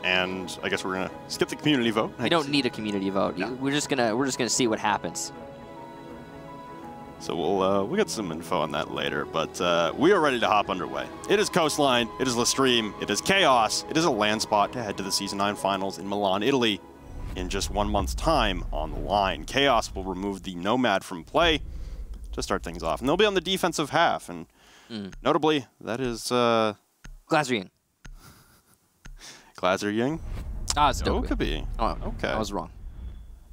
and I guess we're gonna skip the community vote. We don't need a community vote. No. We're just gonna see what happens. So we'll get some info on that later, but we are ready to hop underway. It is Coastline, it is LeStream, it is Chaos, it is a land spot to head to the Season 9 finals in Milan, Italy in just 1 month's time on the line. Chaos will remove the Nomad from play to start things off, and they'll be on the defensive half, and notably, that is... Glazer Ying? Ah, it's Dokkaebi. Oh, okay. I was wrong.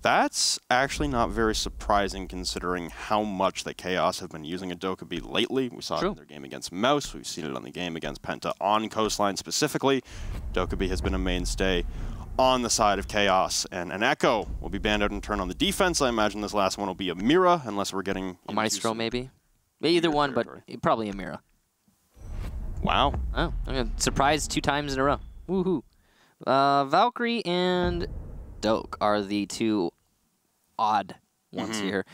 That's actually not very surprising considering how much the Chaos have been using a Dokkaebi lately. We saw it in their game against Mouse. We've seen it on the game against Penta on Coastline specifically. Dokkaebi has been a mainstay on the side of Chaos. And an Echo will be banned out and turn on the defense. I imagine this last one will be a Mira, unless we're getting... A Maestro, maybe? Either one, territory. But probably a Mira. Wow. Oh, I'm surprised 2 times in a row. Woohoo. Valkyrie and Doke are the 2 odd ones here.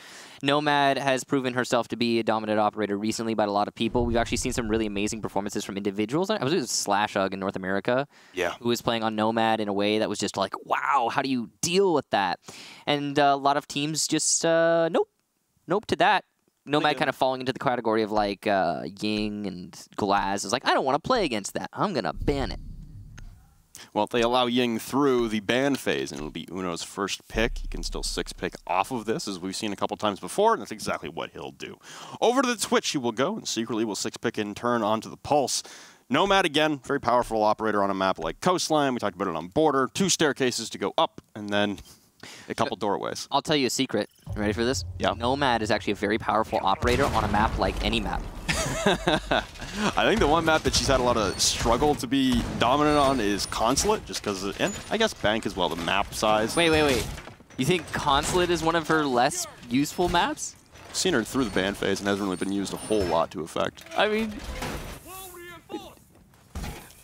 Nomad has proven herself to be a dominant operator recently by a lot of people. We've actually seen some really amazing performances from individuals. I was with Slashug in North America, who was playing on Nomad in a way that was just like, wow, how do you deal with that? And a lot of teams just, nope to that. Nomad kind of falling into the category of like Ying and Glaz is like, I don't want to play against that. I'm going to ban it. Well, if they allow Ying through the ban phase, and it'll be Uno's first pick. He can still 6-pick off of this, as we've seen a couple times before, and that's exactly what he'll do. Over to the Twitch he will go, and secretly will 6-pick in turn onto the Pulse. Nomad, again, very powerful operator on a map like Coastline. We talked about it on Border. 2 staircases to go up, and then a couple doorways. I'll tell you a secret. You ready for this? Yeah. Nomad is actually a very powerful operator on a map like any map. I think the one map that she's had a lot of struggle to be dominant on is Consulate, just because, and I guess Bank as well, the map size. Wait. You think Consulate is one of her less useful maps? I've seen her through the ban phase and hasn't really been used a whole lot to effect. I mean...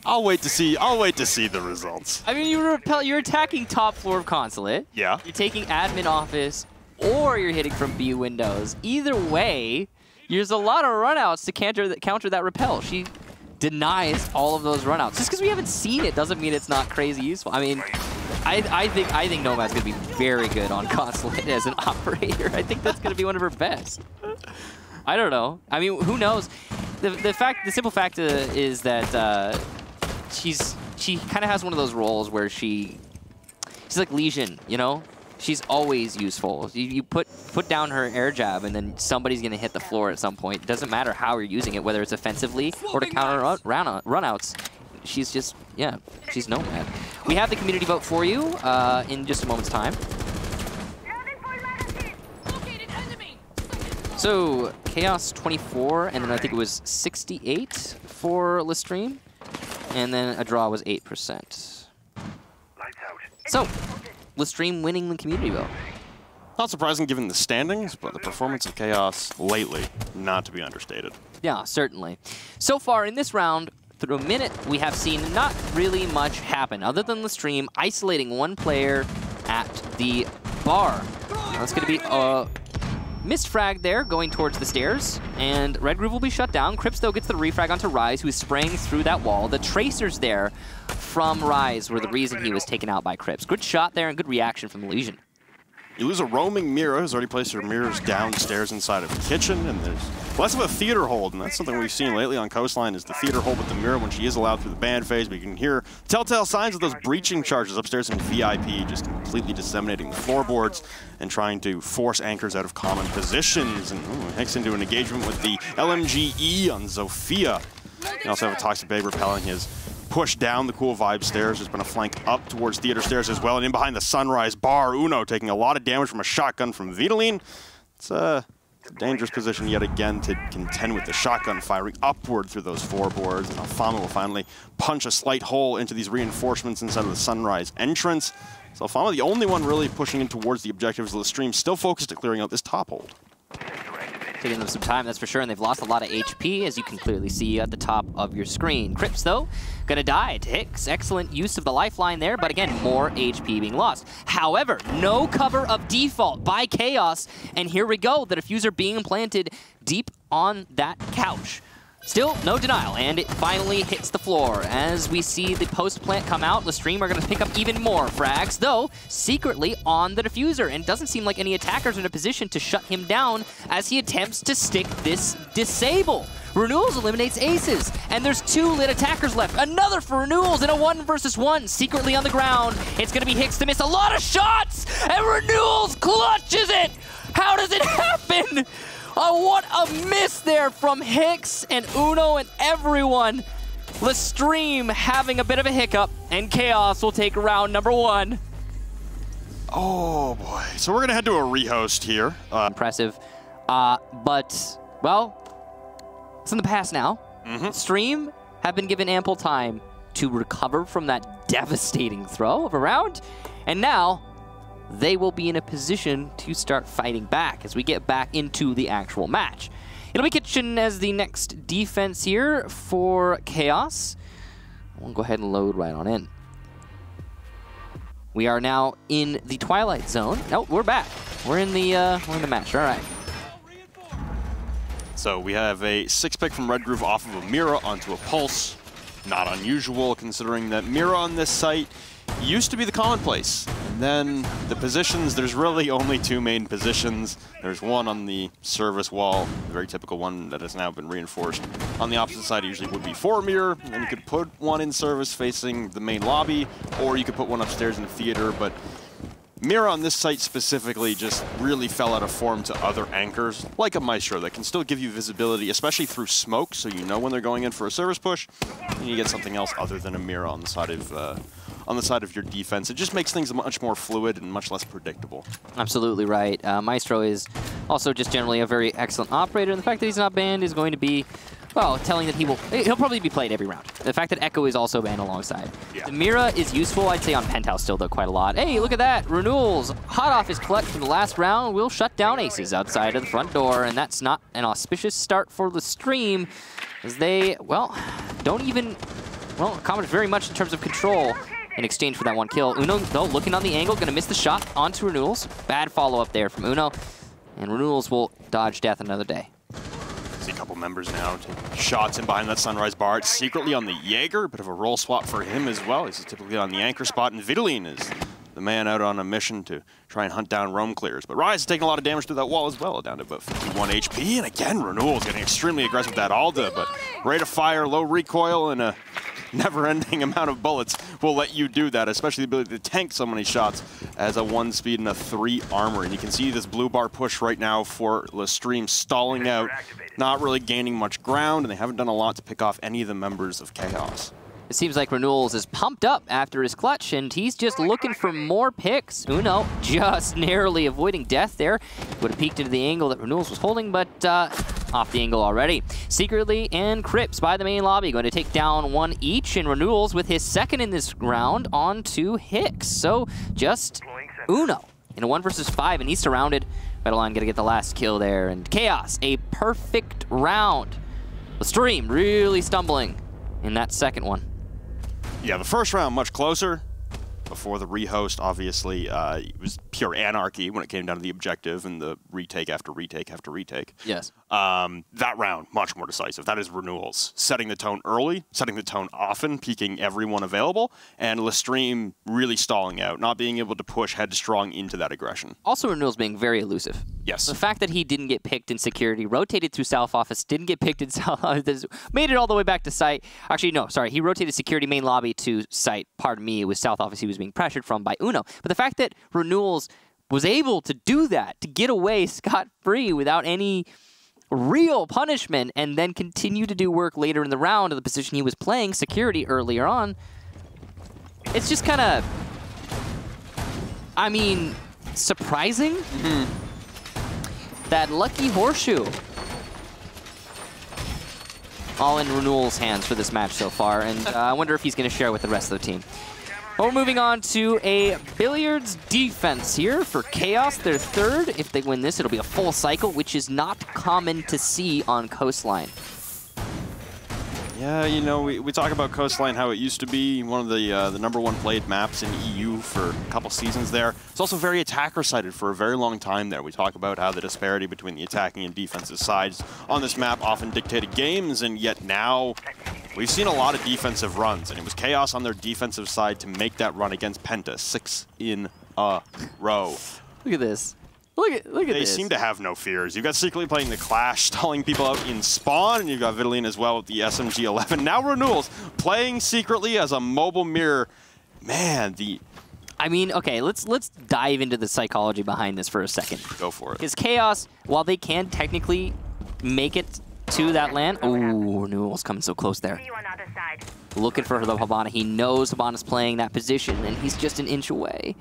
I'll wait to see the results. I mean, you're attacking top floor of Consulate. Yeah. You're taking admin office, or you're hitting from B windows. Either way, there's a lot of runouts to counter that repel. She denies all of those runouts. Just because we haven't seen it doesn't mean it's not crazy useful. I mean, I think Nomad's gonna be very good on Consulate as an operator. I think that's gonna be one of her best. I don't know. I mean, who knows? The simple fact is that she kind of has one of those roles where she's like Legion, you know? She's always useful. You put down her air jab, and then somebody's going to hit the floor at some point. It doesn't matter how you're using it, whether it's offensively or to counter runouts. She's just, yeah, she's Nomad. We have the community vote for you in just a moment's time. So, Chaos 24, and then I think it was 68 for LeStream, and then a draw was 8%. So, LeStream winning the community vote. Not surprising given the standings, but the performance of Chaos lately, not to be understated. Yeah, certainly. So far in this round, through a minute, we have seen not really much happen, other than LeStream isolating one player at the bar. Now, that's going to be a missed frag there, going towards the stairs, and Red Groove will be shut down. Crips, though, gets the refrag onto Rise, who is spraying through that wall. The tracers there from Rise were the reason he was taken out by Crips. Good shot there and good reaction from the Legion. You lose a roaming Mira, who's already placed her mirrors downstairs inside of the kitchen, and there's less of a theater hold, and that's something we've seen lately on Coastline, is the theater hold with the Mira when she is allowed through the ban phase. We can hear telltale signs of those breaching charges upstairs in VIP, just completely disseminating the floorboards and trying to force anchors out of common positions, and hooks into an engagement with the LMGE on Zofia. You also have a Toxic Bag repelling his push down the Cool Vibe stairs. There's been a flank up towards Theater stairs as well, and in behind the Sunrise bar, Uno taking a lot of damage from a shotgun from Vitaline. It's a dangerous position yet again to contend with the shotgun firing upward through those floorboards, and Alfama will finally punch a slight hole into these reinforcements inside of the Sunrise entrance. So Alfama, the only one really pushing in towards the objectives of LeStream, still focused at clearing out this top hold. Taking them some time, that's for sure, and they've lost a lot of HP, as you can clearly see at the top of your screen. Crips, though, gonna die to Hicks. Excellent use of the lifeline there, but again, more HP being lost. However, no cover of default by Chaos, and here we go, the diffuser being planted deep on that couch. Still, no denial, and it finally hits the floor. As we see the post plant come out, LeStream are going to pick up even more frags, though secretly on the diffuser, and doesn't seem like any attackers are in a position to shut him down as he attempts to stick this disable. Renewals eliminates aces, and there's 2 lit attackers left. Another for Renewals in a 1 versus 1, secretly on the ground. It's going to be Hicks to miss a lot of shots, and Renewals clutches it! How does it happen? Oh, what a miss there from Hicks and Uno and everyone. LeStream having a bit of a hiccup, and Chaos will take round number 1. Oh, boy. So we're going to head to a rehost here. Impressive. But, well, it's in the past now. LeStream have been given ample time to recover from that devastating throw of a round, and now they will be in a position to start fighting back as we get back into the actual match. It'll be Kitchen as the next defense here for Chaos. We'll go ahead and load right on in. We are now in the Twilight Zone. Oh, we're back. We're in the match. All right. So we have a 6-pick from Red Groove off of a Mira onto a Pulse. Not unusual considering that Mira on this site used to be the commonplace. And then the positions, there's really only 2 main positions. There's one on the service wall, a very typical one that has now been reinforced. On the opposite side, it usually would be 4 Mirror, and you could put one in service facing the main lobby, or you could put one upstairs in the theater, but Mira on this site specifically just really fell out of form to other anchors, like a Maestro, that can still give you visibility, especially through smoke, so you know when they're going in for a service push, and you get something else other than a Mira on the side of your defense. It just makes things much more fluid and much less predictable. Absolutely right. Maestro is also just generally a very excellent operator, and the fact that he's not banned is going to be, well, telling that he'll probably be played every round. The fact that Echo is also banned alongside. Yeah. The Mira is useful, I'd say, on Penthouse still, though, quite a lot. Hey, look at that. Renewals, hot off his clutch from the last round, will shut down aces outside of the front door, and that's not an auspicious start for LeStream, as they, well, don't even, well, accomplish very much in terms of control in exchange for that 1 kill. Uno, though, looking on the angle, going to miss the shot onto Renewals. Bad follow-up there from Uno, and Renewals will dodge death another day. See a couple members now taking shots in behind that Sunrise bar. It's secretly on the Jaeger, bit of a roll swap for him as well. He's typically on the anchor spot, and Vitaline is the man out on a mission to try and hunt down roam clears. But Rise is taking a lot of damage through that wall as well, down to about 51 HP. And again, Renewal's getting extremely aggressive with that Alda, but rate of fire, low recoil, and a never-ending amount of bullets will let you do that, especially the ability to tank so many shots as a 1 speed and a 3 armor. And you can see this blue bar push right now for LeStream stalling out, not really gaining much ground, and they haven't done a lot to pick off any of the members of Chaos. It seems like Renewals is pumped up after his clutch, and he's just looking for more picks. Uno just narrowly avoiding death there. Would have peeked into the angle that Renewals was holding, but off the angle already. Secretly and Crips by the main lobby, going to take down 1 each, and Renewals with his 2nd in this round onto Hicks. So just Uno in a 1 versus 5, and he's surrounded. Vitaline gonna get the last kill there, and Chaos, a perfect round. LeStream really stumbling in that 2nd one. Yeah, the first round much closer. Before the rehost, obviously, it was pure anarchy when it came down to the objective and the retake after retake after retake. Yes. That round, much more decisive. That is Renewals. Setting the tone early, setting the tone often, peaking everyone available, and LeStream really stalling out, not being able to push headstrong into that aggression. Also, Renewals being very elusive. Yes. The fact that he didn't get picked in security, rotated through South Office, didn't get picked in South Office, made it all the way back to site. Actually, no, sorry. He rotated security main lobby to site. Pardon me, it was South Office he was being pressured from by Uno. But the fact that Renewals was able to do that, to get away scot-free without any real punishment, and then continue to do work later in the round of the position he was playing, security earlier on, it's just kind of, I mean, surprising. That lucky horseshoe. All in Renewal's hands for this match so far, and I wonder if he's going to share with the rest of the team. Well, we're moving on to a Billiards defense here for Chaos, their 3rd. If they win this, it'll be a full cycle, which is not common to see on Coastline. Yeah, you know, we talk about Coastline, how it used to be one of the #1 played maps in EU for a couple seasons there. It's also very attacker-sided for a very long time there. We talk about how the disparity between the attacking and defensive sides on this map often dictated games, and yet now we've seen a lot of defensive runs, and it was Chaos on their defensive side to make that run against Penta, 6 in a row. Look at this. Look at this. They seem to have no fears. You've got Secretly playing the Clash, stalling people out in spawn, and you've got Vitaline as well with the SMG-11. Now Renewals playing Secretly as a mobile mirror. Man, I mean, okay, let's dive into the psychology behind this for a second. Go for it. Because Chaos, while they can technically make it to that land, ooh, Renewals coming so close there. Looking for the Habana. He knows Habana's playing that position, and he's just an inch away.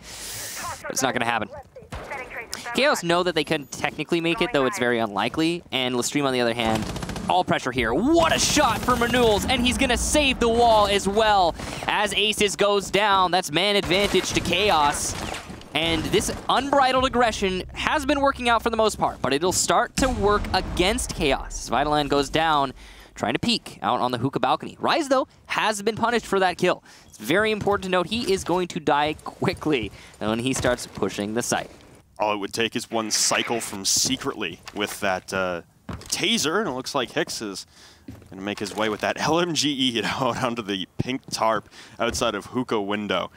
But it's not going to happen. Chaos know that they can technically make it, though it's very unlikely. And LeStream, on the other hand, all pressure here. What a shot from Renewals, and he's going to save the wall as well. As Aces goes down, that's man advantage to Chaos. And this unbridled aggression has been working out for the most part, but it'll start to work against Chaos. Vitaland goes down, trying to peek out on the hookah balcony. Rise, though, has been punished for that kill. It's very important to note he is going to die quickly when he starts pushing the site. All it would take is one cycle from Secretly with that taser, and it looks like Hicks is going to make his way with that LMGE out onto the pink tarp outside of hookah window.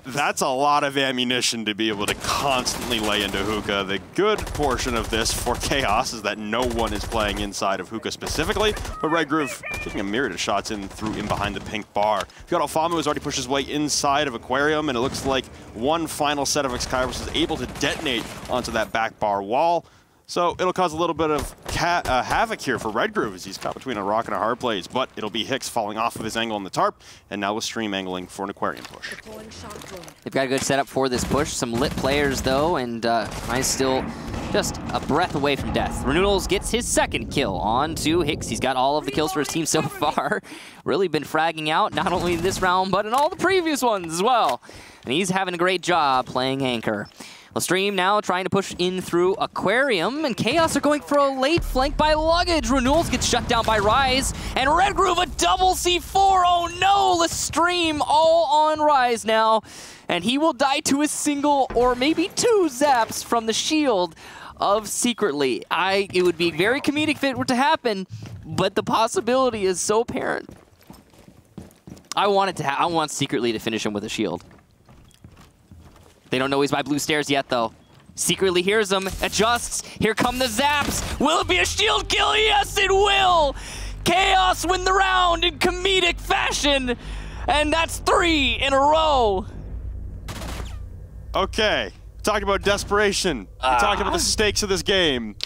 That's a lot of ammunition to be able to constantly lay into hookah. The good portion of this for Chaos is that no one is playing inside of hookah specifically, but Red Groove taking a myriad of shots in behind the pink bar. We've got Alfama, who's already pushed his way inside of Aquarium, and it looks like one final set of Excaliburs is able to detonate onto that back bar wall. So it'll cause a little bit of havoc here for Red Groove as he's caught between a rock and a hard place, but it'll be Hicks falling off of his angle on the tarp, and now LeStream angling for an Aquarium push. They've got a good setup for this push. Some lit players, though, and Ryan's still just a breath away from death. Renewals gets his second kill on to Hicks. He's got all of the kills for his team so far. Really been fragging out, not only in this round, but in all the previous ones as well. And he's having a great job playing anchor. LeStream now trying to push in through Aquarium, and Chaos are going for a late flank by Luggage. Renewals gets shut down by Rise, and Red Groove a double C4. Oh no, LeStream all on Rise now, and he will die to a single or maybe 2 zaps from the shield of Secretly. It would be very comedic if it were to happen, but the possibility is so apparent. I want Secretly to finish him with a shield. They don't know he's by blue stairs yet, though. Secretly hears him, adjusts. Here come the zaps. Will it be a shield kill? Yes, it will. Chaos win the round in comedic fashion. And that's 3 in a row. Okay, talking about desperation. We're talking about the stakes of this game.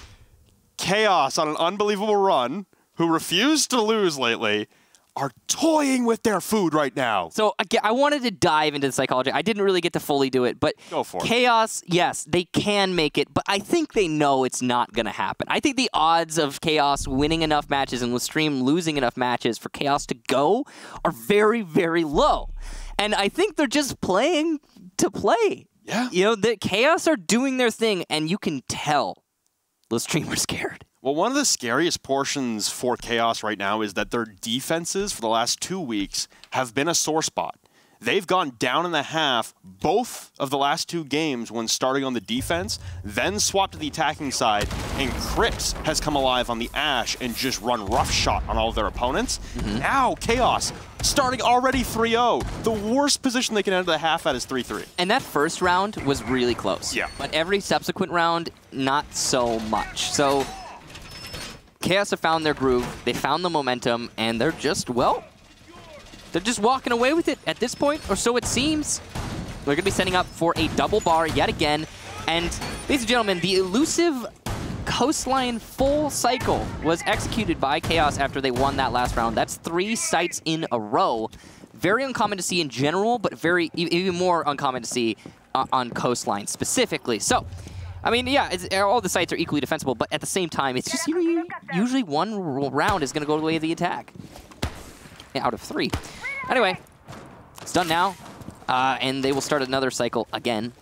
Chaos on an unbelievable run, who refused to lose lately, are toying with their food right now. So again, I wanted to dive into the psychology. I didn't really get to fully do it, but go for it. Chaos, yes, they can make it, but I think they know it's not going to happen. I think the odds of Chaos winning enough matches and LeStream losing enough matches for Chaos to go are very, very low. And I think they're just playing to play. Yeah. You know, the Chaos are doing their thing, and you can tell LeStream are scared. Well, one of the scariest portions for Chaos right now is that their defenses for the last 2 weeks have been a sore spot. They've gone down in the half both of the last 2 games when starting on the defense, then swapped to the attacking side, and Crix has come alive on the Ash and just run roughshod on all of their opponents. Now, Chaos starting already 3-0. The worst position they can enter the half at is 3-3. And that first round was really close. Yeah. But every subsequent round, not so much. So Chaos have found their groove, they found the momentum, and they're just, well, they're just walking away with it at this point, or so it seems. They're going to be setting up for a double bar yet again. And, ladies and gentlemen, the elusive Coastline full cycle was executed by Chaos after they won that last round. That's 3 sites in a row. Very uncommon to see in general, but even more uncommon to see on Coastline specifically. So, I mean, yeah, all the sites are equally defensible, but at the same time, it's just usually one round is going to go the way of the attack. Out of 3. Anyway, it's done now, and they will start another cycle again.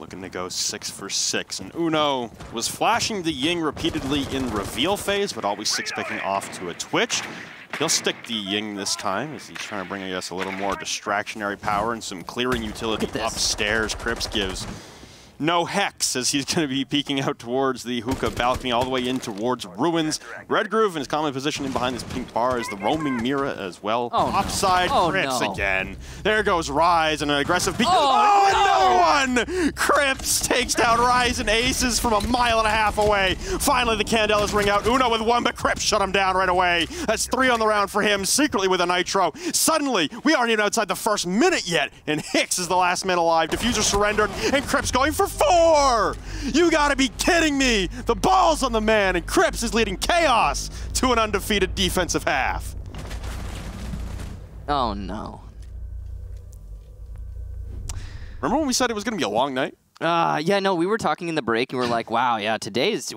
looking to go 6 for 6. And Uno was flashing the Ying repeatedly in reveal phase, but always 6-picking off to a Twitch. He'll stick the Ying this time as he's trying to bring, I guess, a little more distractionary power and some clearing utility upstairs. Crips gives no hex as he's going to be peeking out towards the hookah balcony all the way in towards Ruins. Red Groove in his common position in behind this pink bar is the roaming Mira as well. Oh, Upside no. Crips no. again. There goes Rise and an aggressive peek. Oh, no one! Crips takes down Rise and Aces from 1.5 miles away. Finally, the Candelas ring out. Uno with one, but Crips shut him down right away. That's 3 on the round for him, secretly with a Nitro. Suddenly, we aren't even outside the first minute yet, and Hicks is the last man alive. Diffuser surrendered, and Crips going for 4! You gotta be kidding me! The ball's on the man, and Crips is leading Chaos to an undefeated defensive half. Oh, no. Remember when we said it was gonna be a long night? Yeah, no, we were talking in the break, and we're like, wow, yeah, these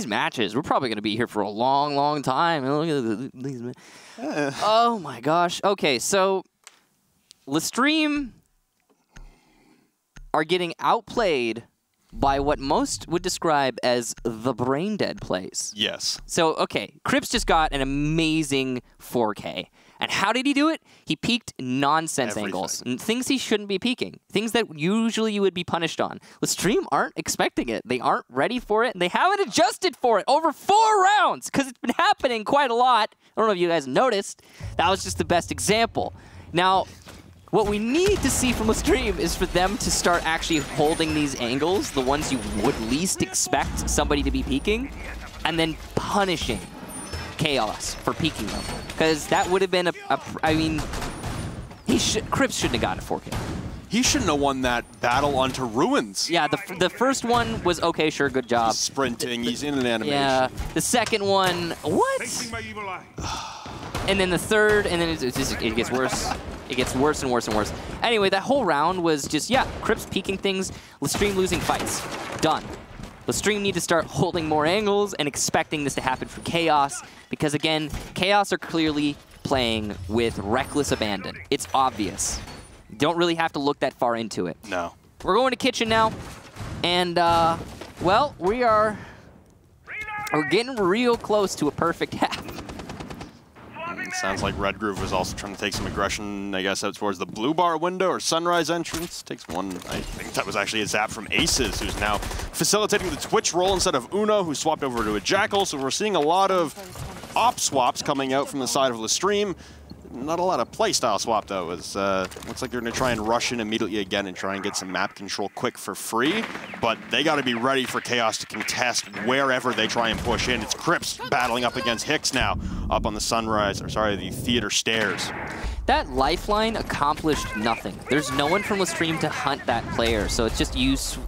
matches, we're probably going to be here for a long, long time. Look at these. Oh, my gosh. Okay, so LeStream are getting outplayed by what most would describe as the brain dead plays. Yes. So, okay, Crips just got an amazing 4K. And how did he do it? He peaked nonsense angles, and things he shouldn't be peaking, things that usually you would be punished on. LeStream aren't expecting it. They aren't ready for it, and they haven't adjusted for it over 4 rounds, because it's been happening quite a lot. I don't know if you guys noticed. That was just the best example. Now, what we need to see from LeStream is for them to start actually holding these angles, the ones you would least expect somebody to be peaking, and then punishing Chaos for peaking them. Because that would have been I mean, Crips shouldn't have gotten a 4K. He shouldn't have won that battle onto Ruins. Yeah, the first one was okay, sure, good job. He's sprinting, he's in an animation. Yeah, the second one, what? And then the third, and then it gets worse. It gets worse and worse and worse. Anyway, that whole round was just, yeah, Crips peaking things, LeStream losing fights. Done. LeStream need to start holding more angles and expecting this to happen for Chaos, because again, Chaos are clearly playing with reckless abandon. It's obvious. You don't really have to look that far into it. No. We're going to Kitchen now, and well, we're getting real close to a perfect half. Sounds like Red Groove was also trying to take some aggression, I guess, out towards the blue bar window or Sunrise entrance. Takes one, I think that was actually a zap from Aces, who's now facilitating the Twitch roll instead of Uno, who swapped over to a Jackal. So we're seeing a lot of op swaps coming out from the side of LeStream. Not a lot of playstyle swap, though. Looks like they're going to try and rush in immediately again and try and get some map control quick for free. But they got to be ready for Chaos to contest wherever they try and push in. It's Crips battling up against Hicks now, up on the Sunrise, or sorry, the Theater stairs. That lifeline accomplished nothing. There's no one from LeStream to hunt that player, so it's just used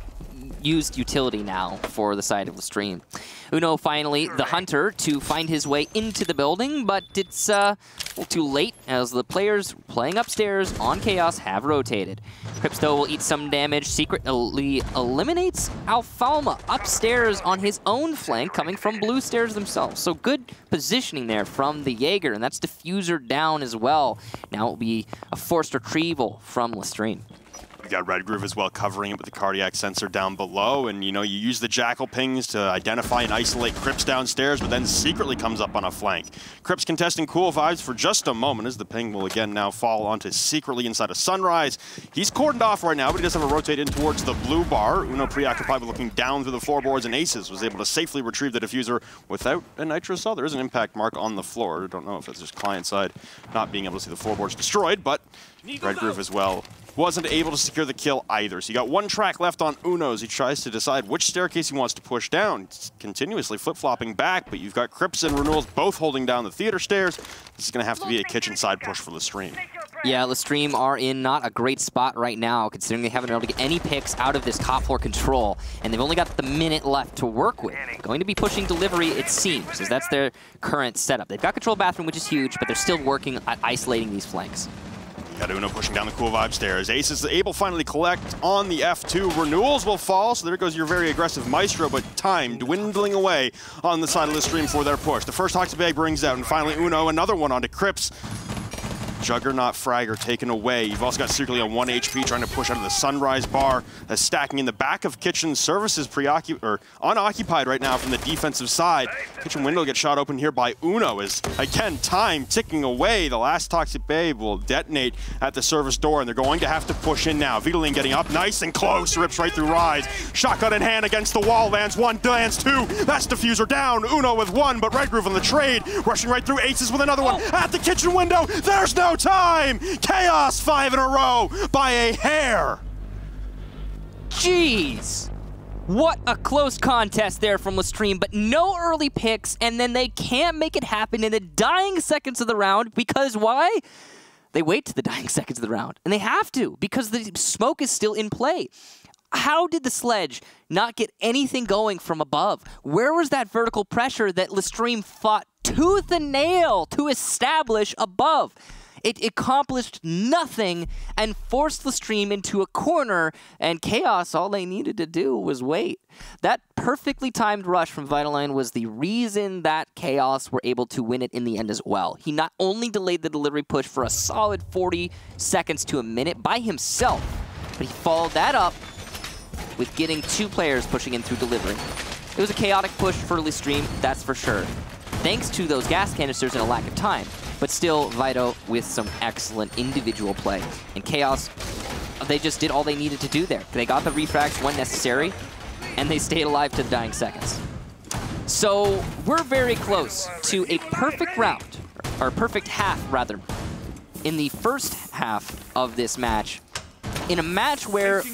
utility now for the side of LeStream. Uno finally, the hunter, to find his way into the building, but it's too late as the players playing upstairs on Chaos have rotated. Crips, though, will eat some damage, secretly eliminates Alfalma upstairs on his own flank, coming from blue stairs themselves. So good positioning there from the Jaeger, and that's Diffuser down as well. Now it will be a forced retrieval from LeStream. We got Red Groove as well covering it with the cardiac sensor down below, and you know, you use the Jackal pings to identify and isolate Crips downstairs, but then secretly comes up on a flank. Crips contesting cool vibes for just a moment as the ping will again now fall onto secretly inside of Sunrise. He's cordoned off right now, but he does have a rotate in towards the blue bar. Uno preoccupied with looking down through the floorboards, and Aces was able to safely retrieve the Diffuser without a Nitro cell. There is an impact mark on the floor. I don't know if it's just client side not being able to see the floorboards destroyed, but Red Groove as well wasn't able to secure the kill either. So you got one track left on Uno's. He tries to decide which staircase he wants to push down. It's continuously flip-flopping back, but you've got Crips and Renewals both holding down the Theater stairs. This is going to have to be a kitchen side push for LeStream. Yeah, LeStream are in not a great spot right now, considering they haven't been able to get any picks out of this top floor control, and they've only got the minute left to work with. Going to be pushing delivery, it seems, as that's their current setup. They've got control bathroom, which is huge, but they're still working at isolating these flanks. Got Uno pushing down the cool vibe stairs. Ace is able finally collect on the F2. Renewals will fall, so there goes your very aggressive Maestro, but time dwindling away on the side of LeStream for their push. The first Toxic Bag brings out, and finally Uno, another one onto Crips. Juggernaut Fragger taken away. You've also got Secretly on 1 HP trying to push out of the Sunrise bar. Stacking in the back of Kitchen. Services unoccupied right now from the defensive side. Kitchen window gets shot open here by Uno as, again, time ticking away. The last Toxic Babe will detonate at the service door, and they're going to have to push in now. Vitaline getting up nice and close. Rips right through Rise. Shotgun in hand against the wall. Lands one, lands two. That's Diffuser down. Uno with one, but Red Groove on the trade. Rushing right through Aces with another one at the Kitchen window. There's no time. Chaos 5 in a row by a hair. Jeez. What a close contest there from LeStream, but no early picks, and then they can't make it happen in the dying seconds of the round, because why? They wait to the dying seconds of the round, and they have to, because the smoke is still in play. How did the Sledge not get anything going from above? Where was that vertical pressure that LeStream fought tooth and nail to establish above? It accomplished nothing and forced LeStream into a corner, and Chaos, all they needed to do was wait. That perfectly timed rush from Vitaline was the reason that Chaos were able to win it in the end as well. He not only delayed the delivery push for a solid 40 seconds to a minute by himself, but he followed that up with getting 2 players pushing in through delivery. It was a chaotic push for LeStream, that's for sure, thanks to those gas canisters and a lack of time. But still, Vito with some excellent individual play. And Chaos, they just did all they needed to do there. They got the refrags when necessary, and they stayed alive to the dying seconds. So we're very close to a perfect round, or perfect half, rather, in the first half of this match. In a match where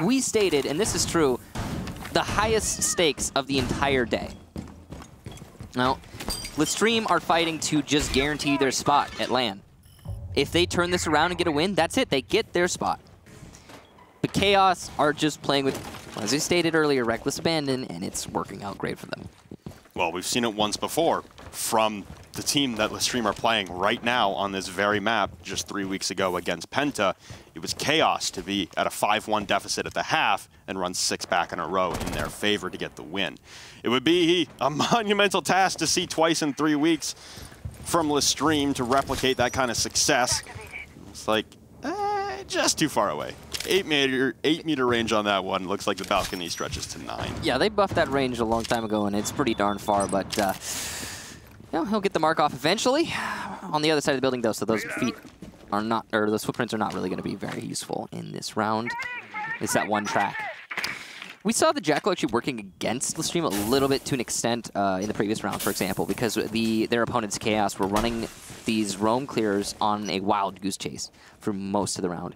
we stated, and this is true, the highest stakes of the entire day. Now, LeStream are fighting to just guarantee their spot at LAN. If they turn this around and get a win, that's it. They get their spot. But Chaos are just playing with, as I stated earlier, reckless abandon, and it's working out great for them. Well, we've seen it once before from the team that LeStream are playing right now on this very map just 3 weeks ago against Penta. It was Chaos to be at a 5-1 deficit at the half and run 6 back in a row in their favor to get the win. It would be a monumental task to see twice in 3 weeks from LeStream to replicate that kind of success. It's like, just too far away. 8 meter range on that one. Looks like the balcony stretches to 9. Yeah, they buffed that range a long time ago, and it's pretty darn far, but you know, he'll get the mark off eventually. On the other side of the building, though, so those feet are not, or those footprints are not really going to be very useful in this round. It's that one track. We saw the Jackal actually working against LeStream a little bit to an extent in the previous round, for example, because their opponents, Chaos, were running these roam clears on a wild goose chase for most of the round.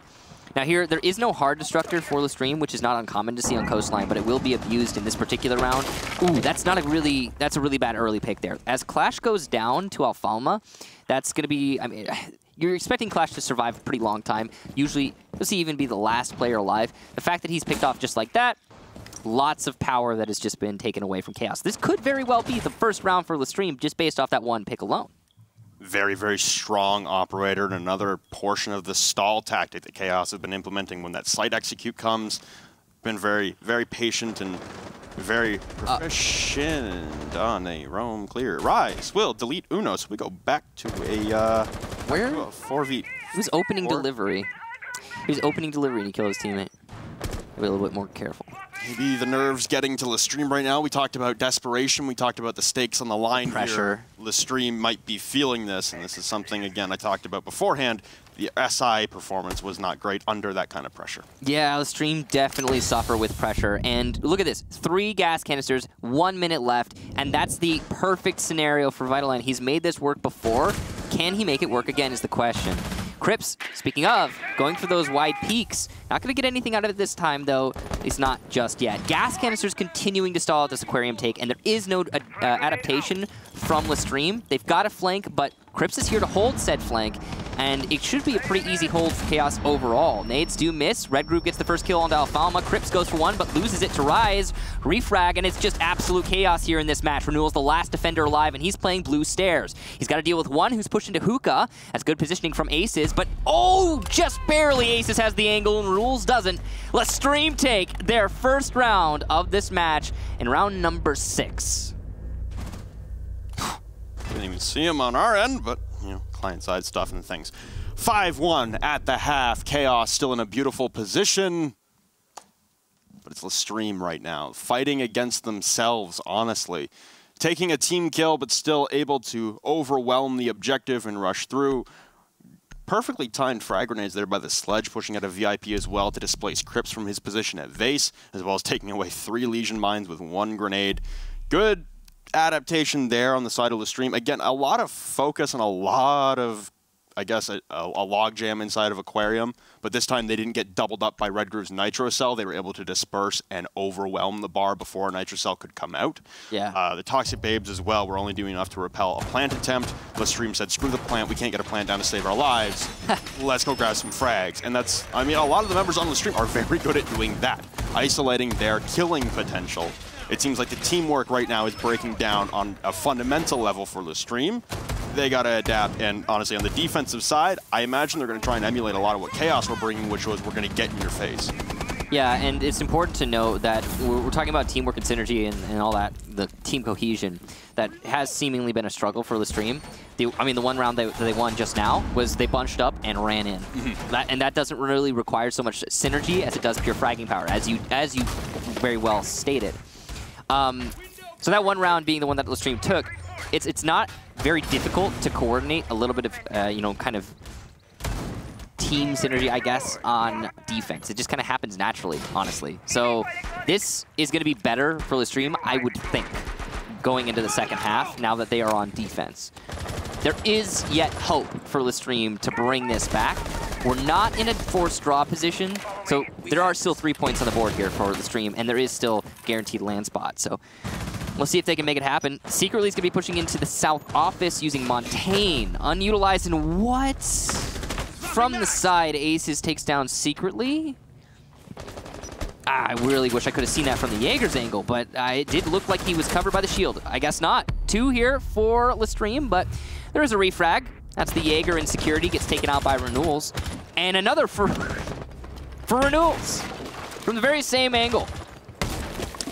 Now here, there is no hard destructor for LeStream, which is not uncommon to see on Coastline, but it will be abused in this particular round. Ooh, that's a really bad early pick there. As Clash goes down to Alfalma, that's going to be, I mean, you're expecting Clash to survive a pretty long time. Usually, does he even be the last player alive? The fact that he's picked off just like that, lots of power that has just been taken away from Chaos. This could very well be the first round for LeStream just based off that one pick alone. Very, very strong operator, and another portion of the stall tactic that Chaos has been implementing when that slight execute comes. Been very, very patient and very proficient on a roam clear. Rise will delete Uno, so we go back to a 4v. He was opening delivery. He was opening delivery and he killed his teammate. Be a little bit more careful. Maybe the nerves getting to LeStream right now. We talked about desperation. We talked about the stakes on the line pressure. Here. LeStream might be feeling this, and this is something, again, I talked about beforehand. The SI performance was not great under that kind of pressure. Yeah, LeStream definitely suffer with pressure. And look at this. 3 gas canisters, 1 minute left, and that's the perfect scenario for Vitaline. He's made this work before. Can he make it work again is the question. Crips, speaking of, going for those wide peaks. Not going to get anything out of it this time, though. At least not just yet. Gas canisters continuing to stall at this aquarium take, and there is no adaptation from LeStream. They've got a flank, but Crips is here to hold said flank, and it should be a pretty easy hold for Chaos overall. Nades do miss. Red Group gets the first kill onto Alfalma. Crips goes for 1, but loses it to Rise. Refrag, and it's just absolute chaos here in this match. Renewal's the last defender alive, and he's playing blue stairs. He's got to deal with 1 who's pushed into Hookah. That's good positioning from Aces, but oh, just barely Aces has the angle, and Rules doesn't. LeStream take their first round of this match in round number 6. Didn't even see him on our end, but, you know, client-side stuff and things. 5-1 at the half. Chaos still in a beautiful position. But it's LeStream right now, fighting against themselves, honestly. Taking a team kill, but still able to overwhelm the objective and rush through. Perfectly timed frag grenades there by the Sledge, pushing out a VIP as well to displace Crips from his position at Vase, as well as taking away 3 Legion mines with 1 grenade. Good adaptation there on the side of LeStream. Again, a lot of focus and a lot of, I guess, a logjam inside of Aquarium, but this time they didn't get doubled up by Red Groove's Nitro Cell. They were able to disperse and overwhelm the bar before Nitro Cell could come out. Yeah. The Toxic Babes as well were only doing enough to repel a plant attempt. LeStream said, screw the plant, we can't get a plant down to save our lives. Let's go grab some frags. And that's, I mean, a lot of the members on LeStream are very good at doing that, isolating their killing potential. It seems like the teamwork right now is breaking down on a fundamental level for LeStream. They got to adapt, and honestly, on the defensive side, I imagine they're going to try and emulate a lot of what Chaos were bringing, which was we're going to get in your face. Yeah, and it's important to note that we're talking about teamwork and synergy and all that, the team cohesion, that has seemingly been a struggle for LeStream. I mean, the one round that they won just now was they bunched up and ran in. And that doesn't really require so much synergy as it does pure fragging power, as you very well stated. So that one round being the one that LeStream took, it's not very difficult to coordinate a little bit of, you know, kind of team synergy, I guess, on defense. It just kind of happens naturally, honestly. So this is going to be better for LeStream, I would think, going into the second half, now that they are on defense. There is yet hope for LeStream to bring this back. We're not in a forced draw position, so there are still 3 points on the board here for LeStream, and there is still guaranteed land spot. So we'll see if they can make it happen. Secretly, is going to be pushing into the south office using Montaigne. Unutilized, and what? From the side, Aces takes down Secretly. I really wish I could have seen that from the Jaeger's angle, but it did look like he was covered by the shield. I guess not. 2 here for LeStream, but there is a refrag. That's the Jaeger in security, gets taken out by Renewals. And another for Renewals from the very same angle.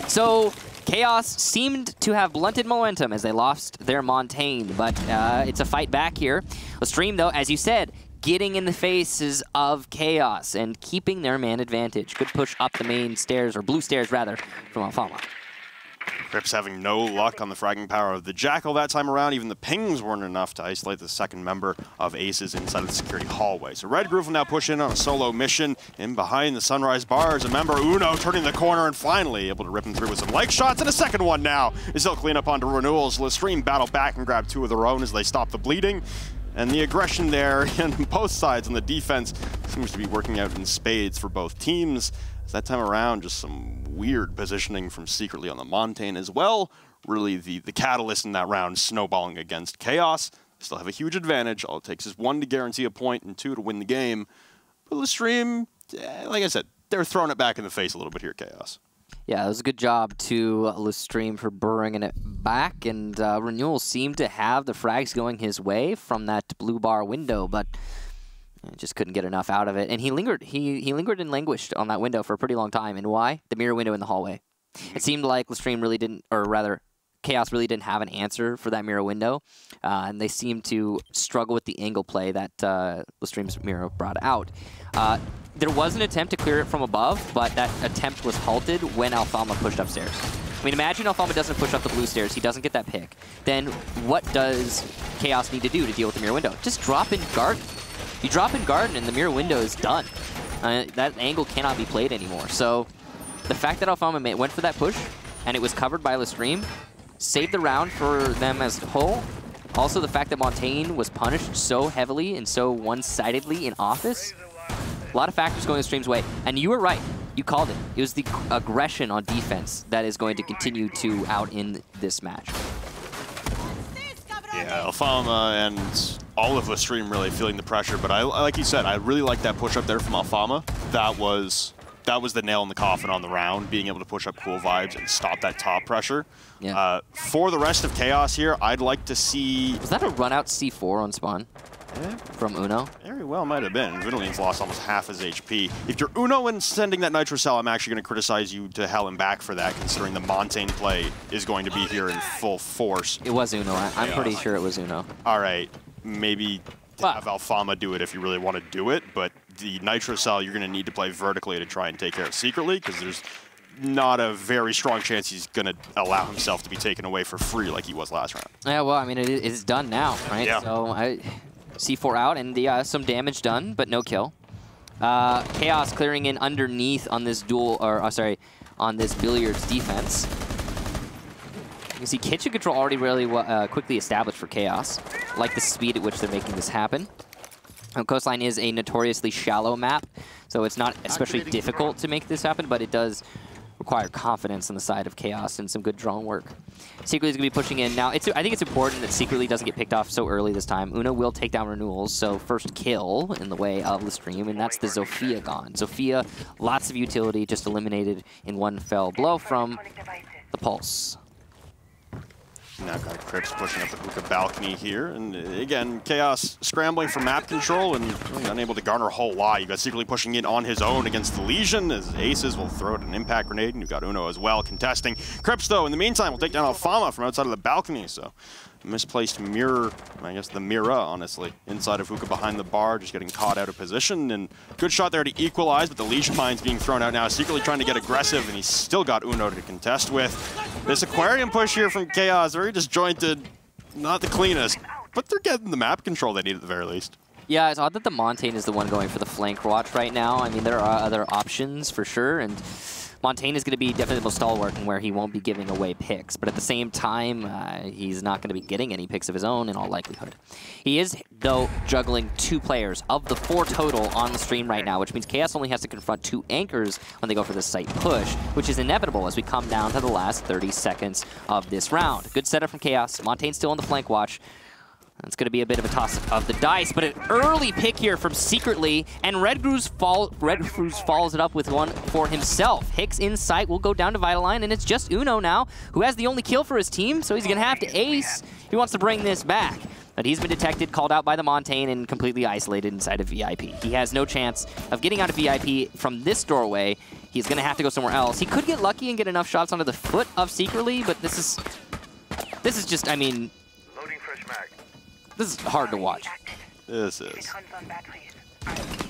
So Chaos seemed to have blunted momentum as they lost their Montaigne, but it's a fight back here. LeStream, though, as you said, getting in the faces of Chaos and keeping their man advantage. Good push up the main stairs, or blue stairs rather, from Alfama. Crips having no luck on the fragging power of the Jackal that time around. Even the pings weren't enough to isolate the second member of Aces inside of the security hallway. So Red Groove will now push in on a solo mission. In behind the Sunrise Bar is a member, Uno, turning the corner and finally able to rip him through with some leg shots. And a second one now is he'll clean up onto Renewals. LeStream battle back and grab 2 of their own as they stop the bleeding. And the aggression there on both sides on the defense seems to be working out in spades for both teams. That time around, just some weird positioning from Secretly on the Montaigne as well. Really the catalyst in that round, snowballing against Chaos. Still have a huge advantage. All it takes is 1 to guarantee a point and 2 to win the game. But LeStream, like I said, they're throwing it back in the face a little bit here, Chaos. Yeah, it was a good job to LeStream for bringing it back, and Renewal seemed to have the frags going his way from that blue bar window, but just couldn't get enough out of it. And he lingered and languished on that window for a pretty long time. And why? The mirror window in the hallway. It seemed like LeStream really didn't, or rather, Chaos really didn't have an answer for that mirror window. And they seemed to struggle with the angle play that LeStream's mirror brought out. There was an attempt to clear it from above, but that attempt was halted when Alfama pushed upstairs. I mean, imagine Alfama doesn't push up the blue stairs. He doesn't get that pick. Then what does Chaos need to do to deal with the mirror window? Just drop in Garden. You drop in Garden and the mirror window is done. That angle cannot be played anymore. So the fact that Alfama went for that push and it was covered by LeStream saved the round for them as a whole. Also, the fact that Montaigne was punished so heavily and so one-sidedly in office. A lot of factors going LeStream's way. And you were right. You called it. It was the aggression on defense that is going to continue to out in this match. Yeah, Alfama and all of LeStream really feeling the pressure, but like you said, I really like that push up there from Alfama. That was the nail in the coffin on the round, being able to push up cool vibes and stop that top pressure. Yeah. For the rest of Chaos here, I'd like to see... Was that a run out C4 on spawn? Yeah. From Uno? Very well might have been. Vidaline's lost almost half his HP. If you're Uno and sending that Nitro Cell, I'm actually going to criticize you to hell and back for that, considering the Montaigne play is going to be here in full force. It was Uno. I'm pretty sure it was Uno. All right. Maybe to have Alfama do it if you really want to do it, but the Nitro Cell you're going to need to play vertically to try and take care of secretly, because there's not a very strong chance he's going to allow himself to be taken away for free like he was last round. Yeah, well, I mean, it is done now, right? Yeah. So C4 out, and yeah, some damage done, but no kill. Chaos clearing in underneath on this on this Billiards defense. You can see kitchen control already really quickly established for Chaos. Like the speed at which they're making this happen. Coastline is a notoriously shallow map, so it's not especially difficult to make this happen, but it does require confidence on the side of Chaos and some good drone work. Secretly is going to be pushing in. Now, I think it's important that Secretly doesn't get picked off so early this time. Uno will take down Renewals, so first kill in the way of LeStream, and that's the Zofia gone. Zofia, lots of utility, just eliminated in one fell blow from the Pulse. Now got Crips pushing up the hookah balcony here, and again, Chaos scrambling for map control and really unable to garner a whole lot. You got Secretly pushing in on his own against the Legion, as Aces will throw out an impact grenade, and you've got Uno as well contesting. Crips, though, in the meantime, will take down Alfama from outside of the balcony, so misplaced mirror, I guess the Mira, honestly, inside of hookah behind the bar, just getting caught out of position, and good shot there to equalize, but the Legion Mine's being thrown out now, Secretly trying to get aggressive, and he's still got Uno to contest with. This Aquarium push here from Chaos, very disjointed, not the cleanest, but they're getting the map control they need at the very least. Yeah, it's odd that the Montaigne is the one going for the flank watch right now. I mean, there are other options for sure, and Montaigne is going to be definitely the most stalwart and where he won't be giving away picks. But at the same time, he's not going to be getting any picks of his own in all likelihood. He is, though, juggling 2 players of the 4 total on the stream right now, which means Chaos only has to confront 2 anchors when they go for the site push, which is inevitable as we come down to the last 30 seconds of this round. Good setup from Chaos. Montaigne's still on the flank watch. It's going to be a bit of a toss of the dice, but an early pick here from Secretly, and Red Cruz follows it up with one for himself. Hicks in sight will go down to Vitaline, and it's just Uno now, who has the only kill for his team, so he's going to have to ace if he wants to bring this back. But he's been detected, called out by the Montaigne, and completely isolated inside of VIP. He has no chance of getting out of VIP from this doorway. He's going to have to go somewhere else. He could get lucky and get enough shots onto the foot of Secretly, but this is just, I mean, this is hard to watch. This is.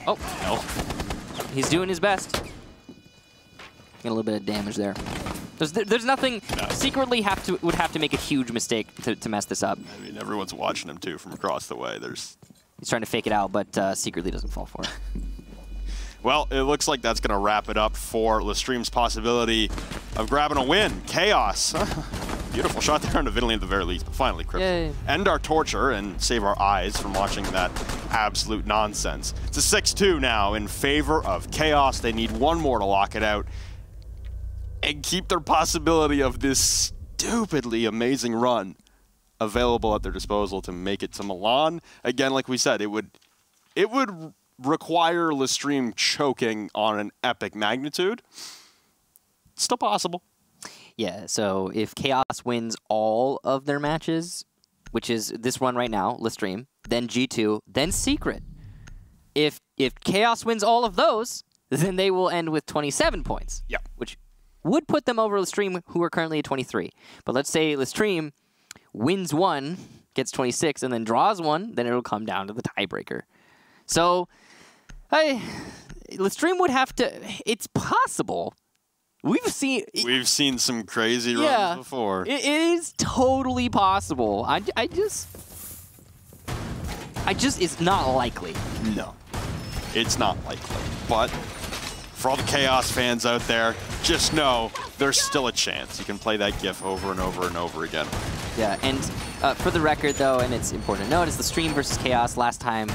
Oh, no. He's doing his best. Get a little bit of damage there. There's nothing. No. Secretly would have to make a huge mistake to mess this up. I mean, everyone's watching him too from across the way. He's trying to fake it out, but Secretly doesn't fall for it. Well, it looks like that's going to wrap it up for LeStream's possibility of grabbing a win. Chaos. Beautiful shot there on the Vitaly at the very least, but finally, Crips, end our torture and save our eyes from watching that absolute nonsense. It's a 6-2 now in favor of Chaos. They need one more to lock it out and keep their possibility of this stupidly amazing run available at their disposal to make it to Milan. Again, like we said, it would require LeStream choking on an epic magnitude. It's still possible. Yeah, so if Chaos wins all of their matches, which is this run right now, LeStream, then G2, then Secret. If Chaos wins all of those, then they will end with 27 points. Yeah. Which would put them over LeStream, who are currently at 23. But let's say LeStream wins 1, gets 26, and then draws 1, then it'll come down to the tiebreaker. So, LeStream would have to... It's possible. We've seen some crazy runs before. It is totally possible. I just it's not likely. No, it's not likely. But for all the Chaos fans out there, just know there's still a chance. You can play that GIF over and over and over again. Yeah, and for the record though, and it's important to note, is LeStream versus Chaos. Last time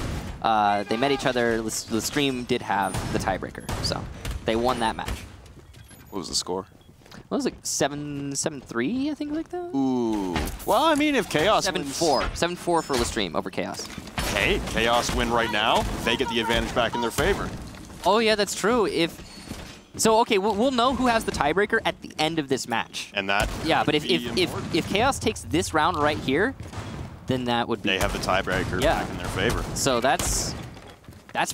they met each other, LeStream did have the tiebreaker, so they won that match. What was the score? What was it, 7-3, I think, like that? Ooh. Well, I mean, if Chaos 7-4. 7-4 for LeStream over Chaos. Hey, Chaos win right now. They get the advantage back in their favor. Oh, yeah, that's true. So, okay, we'll know who has the tiebreaker at the end of this match. And that but if Chaos takes this round right here, then that would be... They have the tiebreaker back in their favor. So that's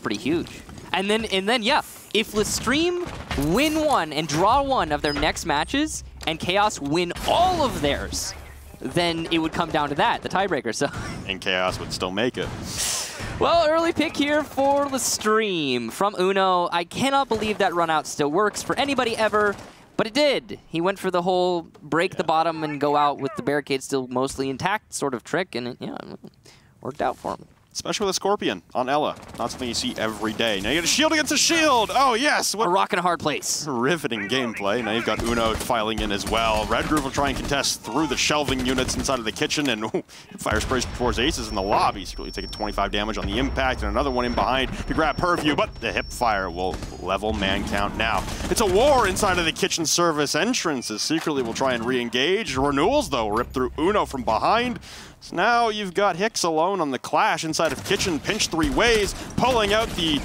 pretty huge. And then, yeah, if LeStream win 1 and draw 1 of their next matches, and Chaos win all of theirs, then it would come down to that, the tiebreaker. So. And Chaos would still make it. Well, early pick here for LeStream from Uno. I cannot believe that run out still works for anybody ever, but it did. He went for the whole break the bottom and go out with the barricade still mostly intact sort of trick, and it worked out for him. Especially with a Scorpion on Ella. Not something you see every day. Now you get a shield against a shield! Oh, yes! A rock in a hard place. Riveting gameplay. Now you've got Uno filing in as well. Red Groove will try and contest through the shelving units inside of the kitchen, and fire sprays towards Aces in the lobby. He's really taking 25 damage on the impact, and another one in behind to grab Purview, but the hip fire will level man count now. It's a war inside of the kitchen service entrance, as Secretly will try and re-engage. Renewals, though, rip through Uno from behind. So now you've got Hicks alone on the clash inside of kitchen, pinch 3 ways, pulling out the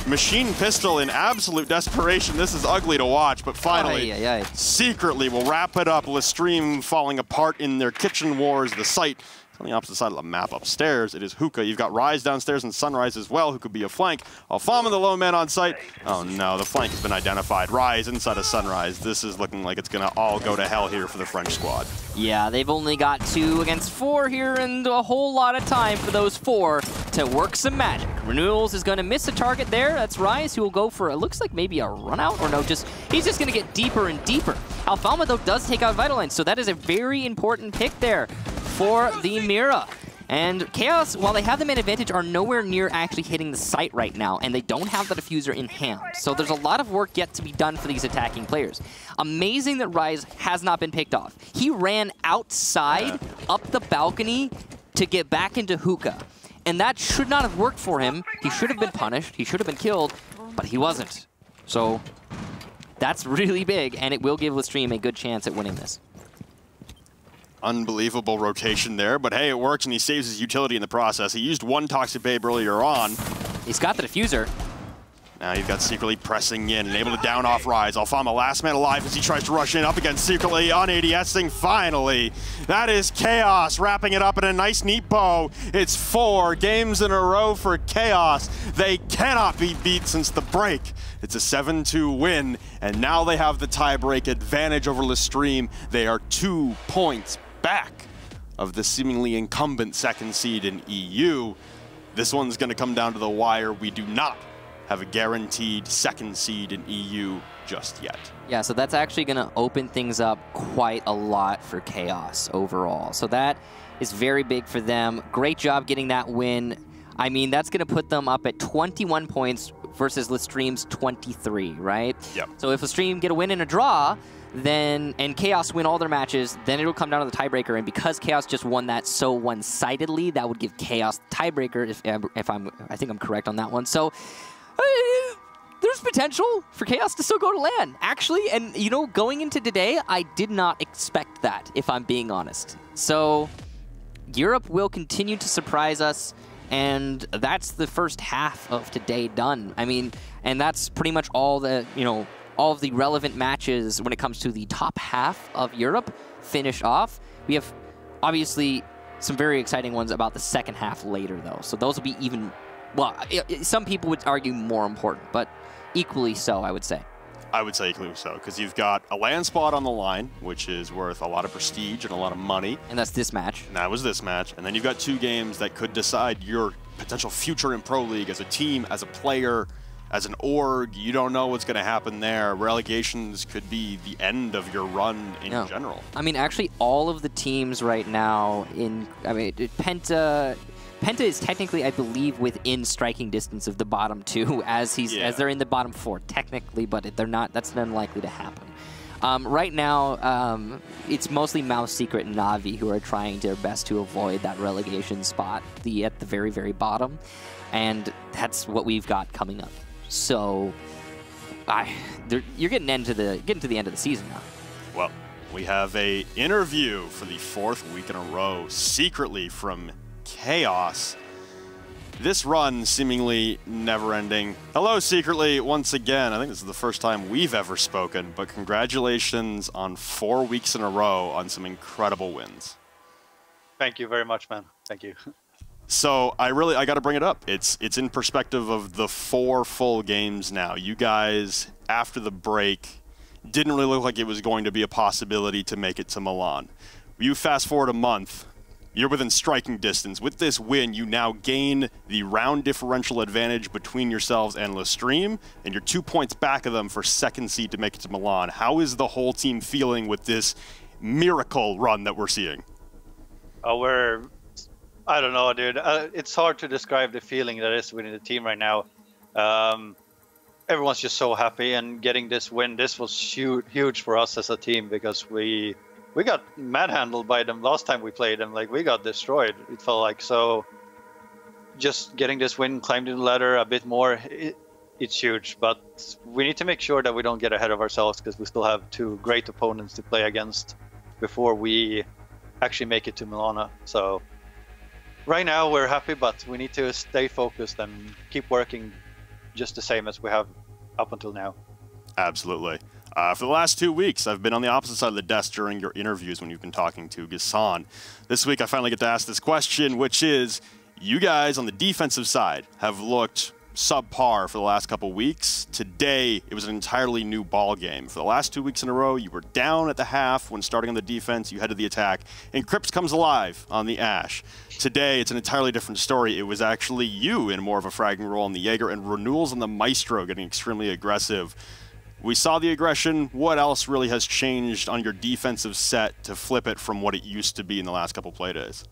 machine pistol in absolute desperation. This is ugly to watch, but finally, Secretly will wrap it up. LeStream falling apart in their kitchen wars. The site on the opposite side of the map upstairs, it is Hookah. You've got Rise downstairs and Sunrise as well, who could be a flank. Alfama, the low man on site. Oh no, the flank has been identified. Rise inside of Sunrise. This is looking like it's gonna all go to hell here for the French squad. Yeah, they've only got 2 against 4 here, and a whole lot of time for those 4 to work some magic. Renewals is gonna miss a target there. That's Rise, who will go for, it looks like maybe a run out, or no, he's just gonna get deeper and deeper. Alfama, though, does take out Vitaline, so that is a very important pick there for the Mira. And Chaos, while they have the man advantage, are nowhere near actually hitting the site right now, and they don't have the diffuser in hand. So there's a lot of work yet to be done for these attacking players. Amazing that Rise has not been picked off. He ran outside, up the balcony, to get back into Hookah. And that should not have worked for him. He should have been punished, he should have been killed, but he wasn't. So that's really big, and it will give LeStream a good chance at winning this. Unbelievable rotation there, but hey, it works, and he saves his utility in the process. He used 1 Toxic Babe earlier on. He's got the diffuser. Now you've got Secretly pressing in and able to down off Rise. Alfama, last man alive as he tries to rush in up against Secretly on ADSing. Finally, that is Chaos wrapping it up in a nice neat bow. It's 4 games in a row for Chaos. They cannot be beat since the break. It's a 7-2 win, and now they have the tiebreak advantage over LeStream. They are 2 points back of the seemingly incumbent 2nd seed in EU. This one's going to come down to the wire. We do not have a guaranteed 2nd seed in EU just yet. Yeah, so that's actually going to open things up quite a lot for Chaos overall. So that is very big for them. Great job getting that win. I mean, that's going to put them up at 21 points versus LeStream's 23, right? Yep. So if LeStream get a win and a draw, then and Chaos win all their matches, then it'll come down to the tiebreaker. And because Chaos just won that so one-sidedly, that would give Chaos the tiebreaker. I think I'm correct on that one. So there's potential for Chaos to still go to LAN, actually. And you know, going into today, I did not expect that, if I'm being honest. So Europe will continue to surprise us. And that's the first half of today done. I mean, and that's pretty much all the, all of the relevant matches when it comes to the top half of Europe finished off. We have obviously some very exciting ones about the second half later, though. So those will be even, well, some people would argue more important, but equally so, I would say. I would say equally so, because you've got a LAN spot on the line, which is worth a lot of prestige and a lot of money. And that's this match. And that was this match. And then you've got 2 games that could decide your potential future in Pro League as a team, as a player, as an org. You don't know what's going to happen there. Relegations could be the end of your run in general. I mean, actually, all of the teams right now Penta is technically, I believe, within striking distance of the bottom 2 as they're in the bottom 4 technically, but they're not. That's unlikely to happen. Right now, it's mostly Mouse Secret and Na'Vi who are trying their best to avoid that relegation spot at the very, very bottom, and that's what we've got coming up. So, you're getting to the end of the season now. Well, we have a interview for the 4th week in a row, Secretly from Chaos. This run seemingly never-ending. Hello, Secretly, once again. I think this is the first time we've ever spoken, but congratulations on 4 weeks in a row on some incredible wins. Thank you very much, man. Thank you. So I got to bring it up. It's in perspective of the 4 full games now. You guys, after the break, didn't really look like it was going to be a possibility to make it to Milan. You fast forward a month. You're within striking distance. With this win, you now gain the round differential advantage between yourselves and LeStream, and you're 2 points back of them for second seed to make it to Milan. How is the whole team feeling with this miracle run that we're seeing? I don't know, dude. It's hard to describe the feeling that is within the team right now. Everyone's just so happy, and getting this win, this was huge for us as a team, because we got manhandled by them last time we played them. Like, we got destroyed, it felt like. So just getting this win, climbing the ladder a bit more, it's huge. But we need to make sure that we don't get ahead of ourselves, because we still have 2 great opponents to play against before we actually make it to Milano. So right now we're happy, but we need to stay focused and keep working just the same as we have up until now. Absolutely. For the last 2 weeks, I've been on the opposite side of the desk during your interviews when you've been talking to Ghassan. This week, I finally get to ask this question, which is, you guys on the defensive side have looked subpar for the last couple weeks. Today, it was an entirely new ball game. For the last 2 weeks in a row, you were down at the half when starting on the defense, you head to the attack, and Crips comes alive on the Ashe. Today, it's an entirely different story. It was actually you in more of a fragging role on the Jaeger, and Renewals and the Maestro getting extremely aggressive. We saw the aggression. What else really has changed on your defensive set to flip it from what it used to be in the last couple play days?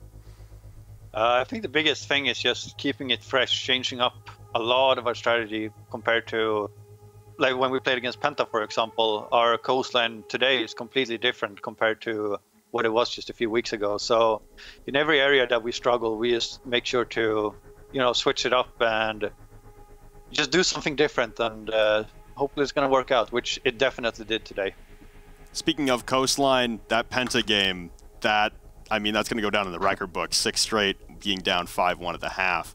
I think the biggest thing is just keeping it fresh, changing up a lot of our strategy compared to, like, when we played against Penta, for example. Our coastline today is completely different compared to what it was just a few weeks ago. So in every area that we struggle, we just make sure to, switch it up and just do something different, and hopefully it's going to work out, which it definitely did today. Speaking of coastline, that Penta game, that's going to go down in the record book, 6 straight, being down 5-1 at the half.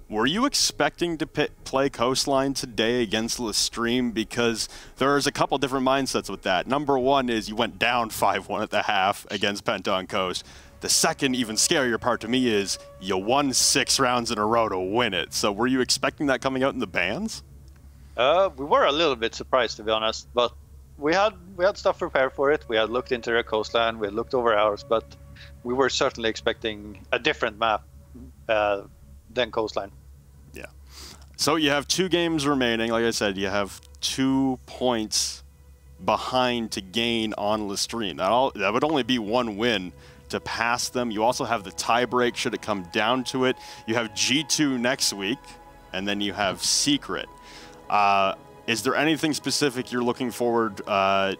Were you expecting to play Coastline today against LeStream? Because there's a couple different mindsets with that. Number one is you went down 5-1 at the half against Penta on Coast. The second, even scarier part to me is you won 6 rounds in a row to win it. So were you expecting that coming out in the bans? We were a little bit surprised, to be honest, but we had stuff prepared for it. We had looked into their Coastline, we had looked over ours, but we were certainly expecting a different map than Coastline. Yeah. So you have 2 games remaining. Like I said, you have 2 points behind to gain on LeStream. That would only be 1 win to pass them. You also have the tiebreak should it come down to it. You have G2 next week, and then you have Secret. Is there anything specific you're looking forward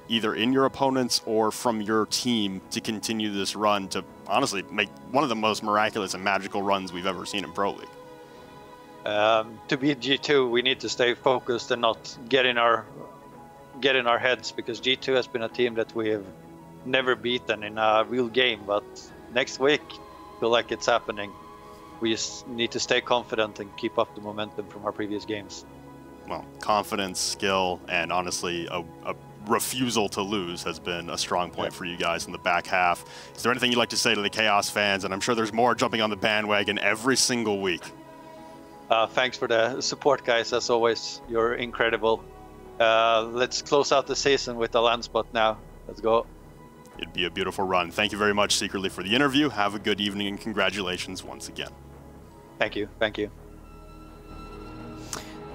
either in your opponents or from your team to continue this run to honestly make one of the most miraculous and magical runs we've ever seen in Pro League? To beat G2, we need to stay focused and not get in our heads, because G2 has been a team that we have never beaten in a real game. But next week, I feel like it's happening. We just need to stay confident and keep up the momentum from our previous games. Well, confidence, skill, and honestly, a refusal to lose has been a strong point for you guys in the back half. Is there anything you'd like to say to the Chaos fans? And I'm sure there's more jumping on the bandwagon every single week. Thanks for the support, guys. As always, you're incredible. Let's close out the season with a land spot now. Let's go. It'd be a beautiful run. Thank you very much, Secretly, for the interview. Have a good evening, and congratulations once again. Thank you. Thank you.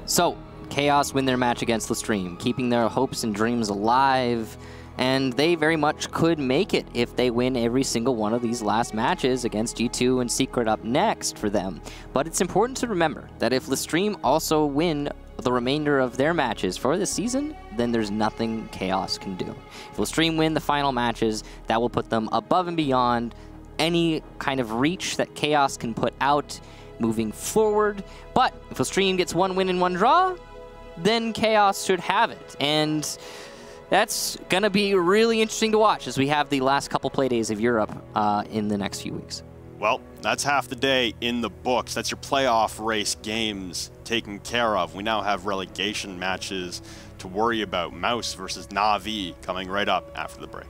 So, Chaos win their match against LeStream, keeping their hopes and dreams alive, and they very much could make it if they win every single one of these last matches against G2 and Secret up next for them. But it's important to remember that if LeStream also win the remainder of their matches for this season, then there's nothing Chaos can do. If LeStream win the final matches, that will put them above and beyond any kind of reach that Chaos can put out moving forward. But if LeStream gets 1 win and 1 draw, then Chaos should have it. And that's going to be really interesting to watch as we have the last couple play days of Europe in the next few weeks. Well, that's half the day in the books. That's your playoff race games taken care of. We now have relegation matches to worry about. Mouse versus Na'Vi coming right up after the break.